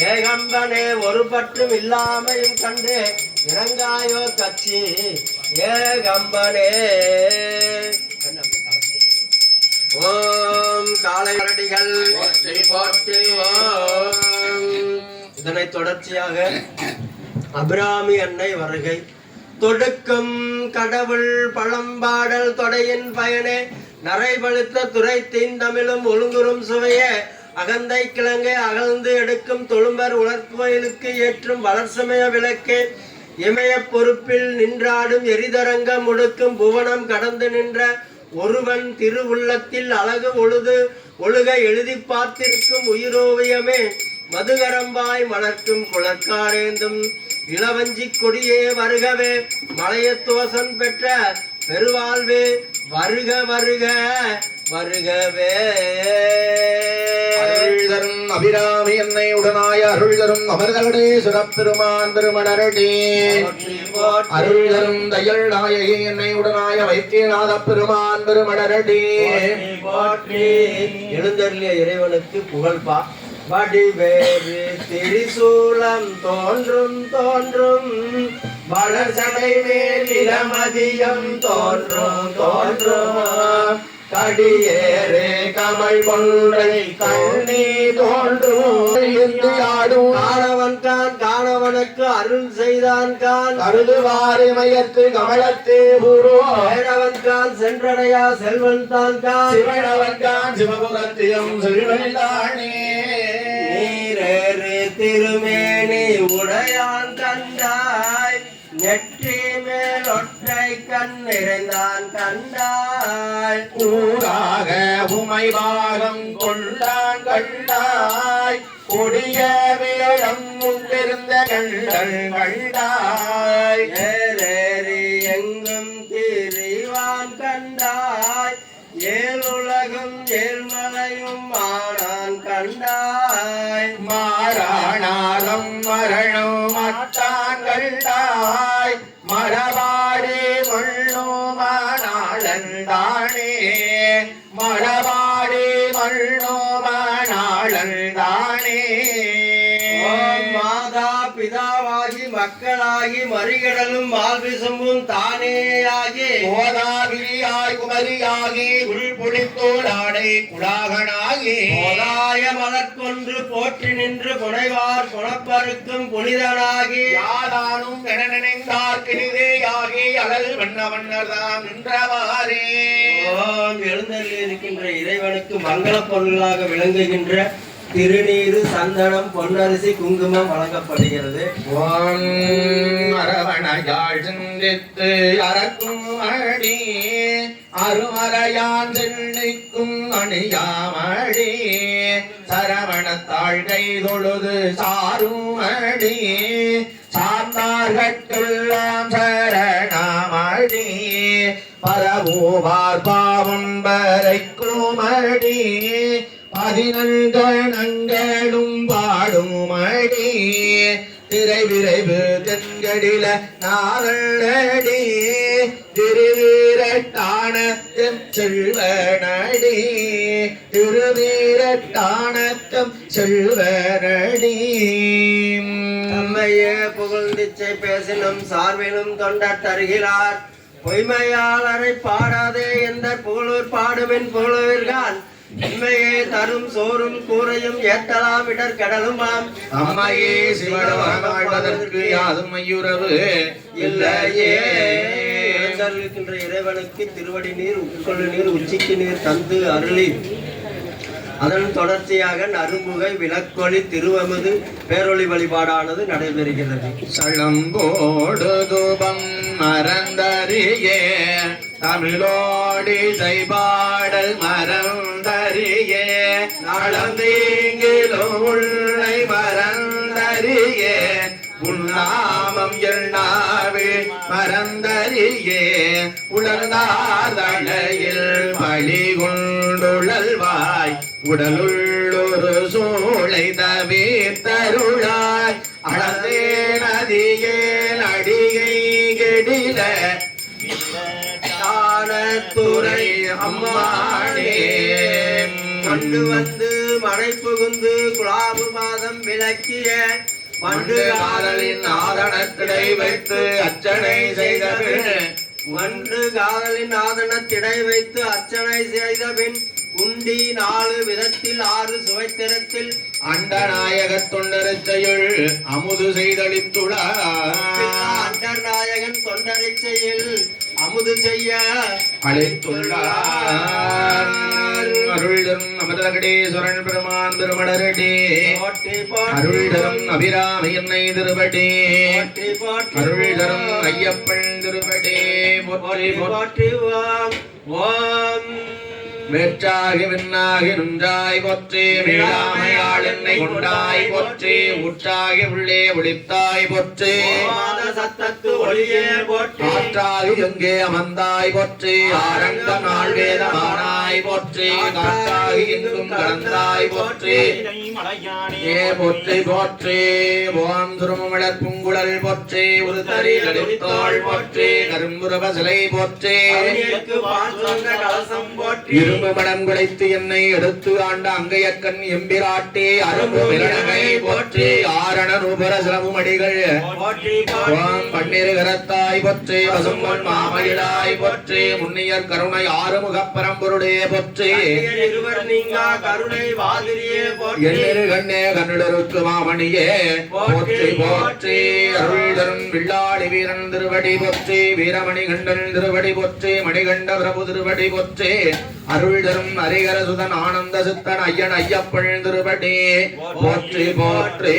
ஏகம்பனே ஒரு பற்றும் இல்லாமையும் கண்டு இறங்காயோ கட்சி ஏகம்பனே. ஓம் காலை அரடிகள் போற்றி. ஓம். இதனை தொடர்ச்சியாக அபிராமி அன்னை வருகை தொடுக்கும் கடவுள் பழம்பாடல் தொடையின் பயனே நரைபழுத்த துறை தீந்தமிழும் ஒழுங்குறும் சுவையே அகந்தை கிழங்கை அகழ்ந்து எடுக்கும் தொழும்பர் உலர்கோயிலுக்கு ஏற்றும் வளர்சமய விளக்கே இமய பொறுப்பில் நின்றாடும் எரிதரங்க முடுக்கும் புவனம் கடந்து நின்ற ஒருவன் திருவுள்ளத்தில் அழகு ஒழுக எழுதி பார்த்திருக்கும் உயிரோவியமே மதுகரம்பாய் மலர்க்கும் குளக்காரேந்தும் இளவஞ்சி கொடியே வருகவே மலையத்தோசன் பெற்ற பெருவாழ்வே வருக வருக வருகவே. அருள்தரும் அபிராமி என்னை உடனாய அருள்தரும் அமர்தருடே சுரப்பெருமான் பெருமலரடி அருள்தரும் தையல் நாயகி என்னை உடனாய வைத்தியநாத பெருமான் பெருமலரடி போற்றி. எழுந்தருளிய இறைவனுக்கு புகழ்பா. வடிவேறு திரிசூலம் தோன்றும் தோன்றும் வளர்சடை மேல் இளமதியம் தோன்றும் தோன்றும் கடியேறு கமல் கொன்றை கண்ணி தோன்றும் ஆடும் காணவன் கான் காணவனுக்கு அருள் செய்தான் கான் கருதுவாரி மையத்து கமலத்தே பூர்வோ வேடவன் கான் சென்றடையா செல்வன் தான் கான் சிவனவன் கான் சிவபுரத்தியம் செல்வன்தானே நீரேறு திருமேனி உடையான் கண்டாய் நெற்றி மேல் ஒற்றை கண் நிறைந்தான் கண்டாய் ஊராக உமை பாகம் கொண்டான் கண்டாய் கொடிய வேடம் முன்பிருந்த கண்கள் கண்டாய் ஏறேறி எங்கும் திரிவான் கண்டாய் ஏழுலகும் ஏழ்மலையும் ஆனான் கண்டாய் மாறானாலும் மரணம் மட்டான் கண்டாய் மரபாடி மண்ணோமானாளந்தானே மரபாடி மண்ணோமானாளந்தானே. மாதா பிதாவாகி மக்களாகி மறிகடலும் மால்விசம்பும் தானேயாகி கோதாகிரியாய் குமரியாகி உள்புளித்தோடாடை குடாகனாகி போதாய மலர்கொன்று போற்றி நின்று புனைவார் புனப்பருக்கும் புனிதனாகி யாதானும் என நினைந்தார்க்கு நிதேயாகி அழல் வண்ண வண்ணர்தாம் நின்றவாறே. ஓம். எழுந்தருளி இருக்கின்ற இறைவனுக்கு மங்கள பொருளாக விளங்குகின்ற திருநீரு சந்தனம் பொன்னரிசி குங்குமம் வழங்கப்படுகிறது. அரவணையாள் சிந்தித்து அறக்கும் அடி அருமறையான் சென்னிக்கும் அணியாமடி சரவணத்தாள் கை தொழுது சாரும் அடி சார்ந்தார்கெல்லாம் சரணாமடி பரவோவார் பாவம் வரைக்குமடி பதினங்கணங்களும் பாடுமடி திரை விரைவு தென்கடில நாரடி திருவீரட்டானத்தம் செல்வனடி திருவீரட்டானத்தம் செல்வனடி. தம்மையே புகழ்ந்திச்சை பேசினும் சார்பினும் தொண்டர் தருகிறார் பொய்மையாளரை பாடாதே என்ற புகழூர் பாடுமின் புகழூர்கான் உண்மையே தரும் சோறும் கூரையும் ஏற்றலாம் இடர் கடலுமாம் அம்மையே சிவனவழ்வதற்கு யாதும் மையுறவு இல்லையே. இருக்கின்ற இறைவனுக்கு திருவடி நீர் உட்கொள்ளு நீர் உச்சிக்கு நீர் தந்து அருளி அதன் தொடர்ச்சியாக நறுமுகை விளக்கொளி திருவமது பேரொளி வழிபாடானது நடைபெறுகிறது. சளம்போடு தூபம் மறந்தறியே தமிழோடி செய்பாடல் மறந்தறியே நளந்தீங்கிலும் உள்ளை மறந்தறியே உன்னாமம் எண்ணாவே மறந்தறியே உணர்ந்தார்தளையில் பழி கொண்டுழல்வாய் உடலுள்ளொரு சூளை தவிர்த்தருளாய் அளந்தே நதியே அடிகை கெடில துறை அம்மானே கண்டு வந்து மனை புகுந்து குலாபு பாதம் விளக்கிய மண்டு காதலின் ஆதனத்திடை வைத்து அர்ச்சனை செய்தபின் மண்டு காதலின் ஆதனத்திடை வைத்து அர்ச்சனை செய்தபின் குண்டி 4 விதத்தில் 6 சுவைத்திரத்தில் அண்டநாயகத் தொண்டரிச்சையுள் அமுது செய்தளித்துள்ளார். அண்டநாயகன் தொண்டரிச்சையில் அமுது செய்ய அளித்துள்ளார். அருள் தரும் அமதகடேஸ்வரன் பெருமான் திருமடரடி அருள் தரும் அபிராமி என்னை திருபடி அருள் தரும் ஐயப்பன் திருபடி போற்றி போற்றி. ஓம் வேற்றாகி விண்ணாகி நுஞ்சாய் போற்றி மீளாமையாள் என்னை கொண்டாய் போற்றி உற்றாகி உள்ளே ஒளித்தாய் போற்றி சத்தத்து ஒளியே போற்றி காற்றாகி எங்கே அமர்ந்தாய் போற்றி ஆரங்க நாள் வேதமானாய் போற்றி காற்றாகி எங்கும் கலந்தாய் போற்றி ஏ போற்றி போற்றி. ஓம் திருமலர் பூங்குழல் போற்றி உருத்தரி கலித்தோள் போற்றி கரும்புரப சிலை போற்றி கலசம் போற்றி இரும்பு மடம் குலைத்து என்னை எடுத்து ஆண்ட அங்கையக்கண் எம்பிராட்டி அரும்பு மிளகை போற்றி ஆரண ரூபர சிலமும் அடிகள் ஓம் பன்னிரு கரத்தாய் போற்றி பசும்பொன் மாமயிலாய் போற்றி முன்னியர் கருணை ஆறுமுகப் பரம்பொருளே போற்றி இருவர் நீங்கா கருணை வாதிரியே போற்றி எண்ணிரு கண்ணே கண்ணிடருக்கு மாமணியே போற்றி போற்றி. அருள் தரும் வில்லாளி வீரன் திருவடி போற்றி வீரமணி கண்டன் திருவடி போற்றி மணிகண்ட பிரபு திருவடி போற்றி அருள் தரும் ஹரிகர சுதன் ஆனந்த சித்தன் ஐயன் ஐயப்பன் திருவடி போற்றி போற்றி.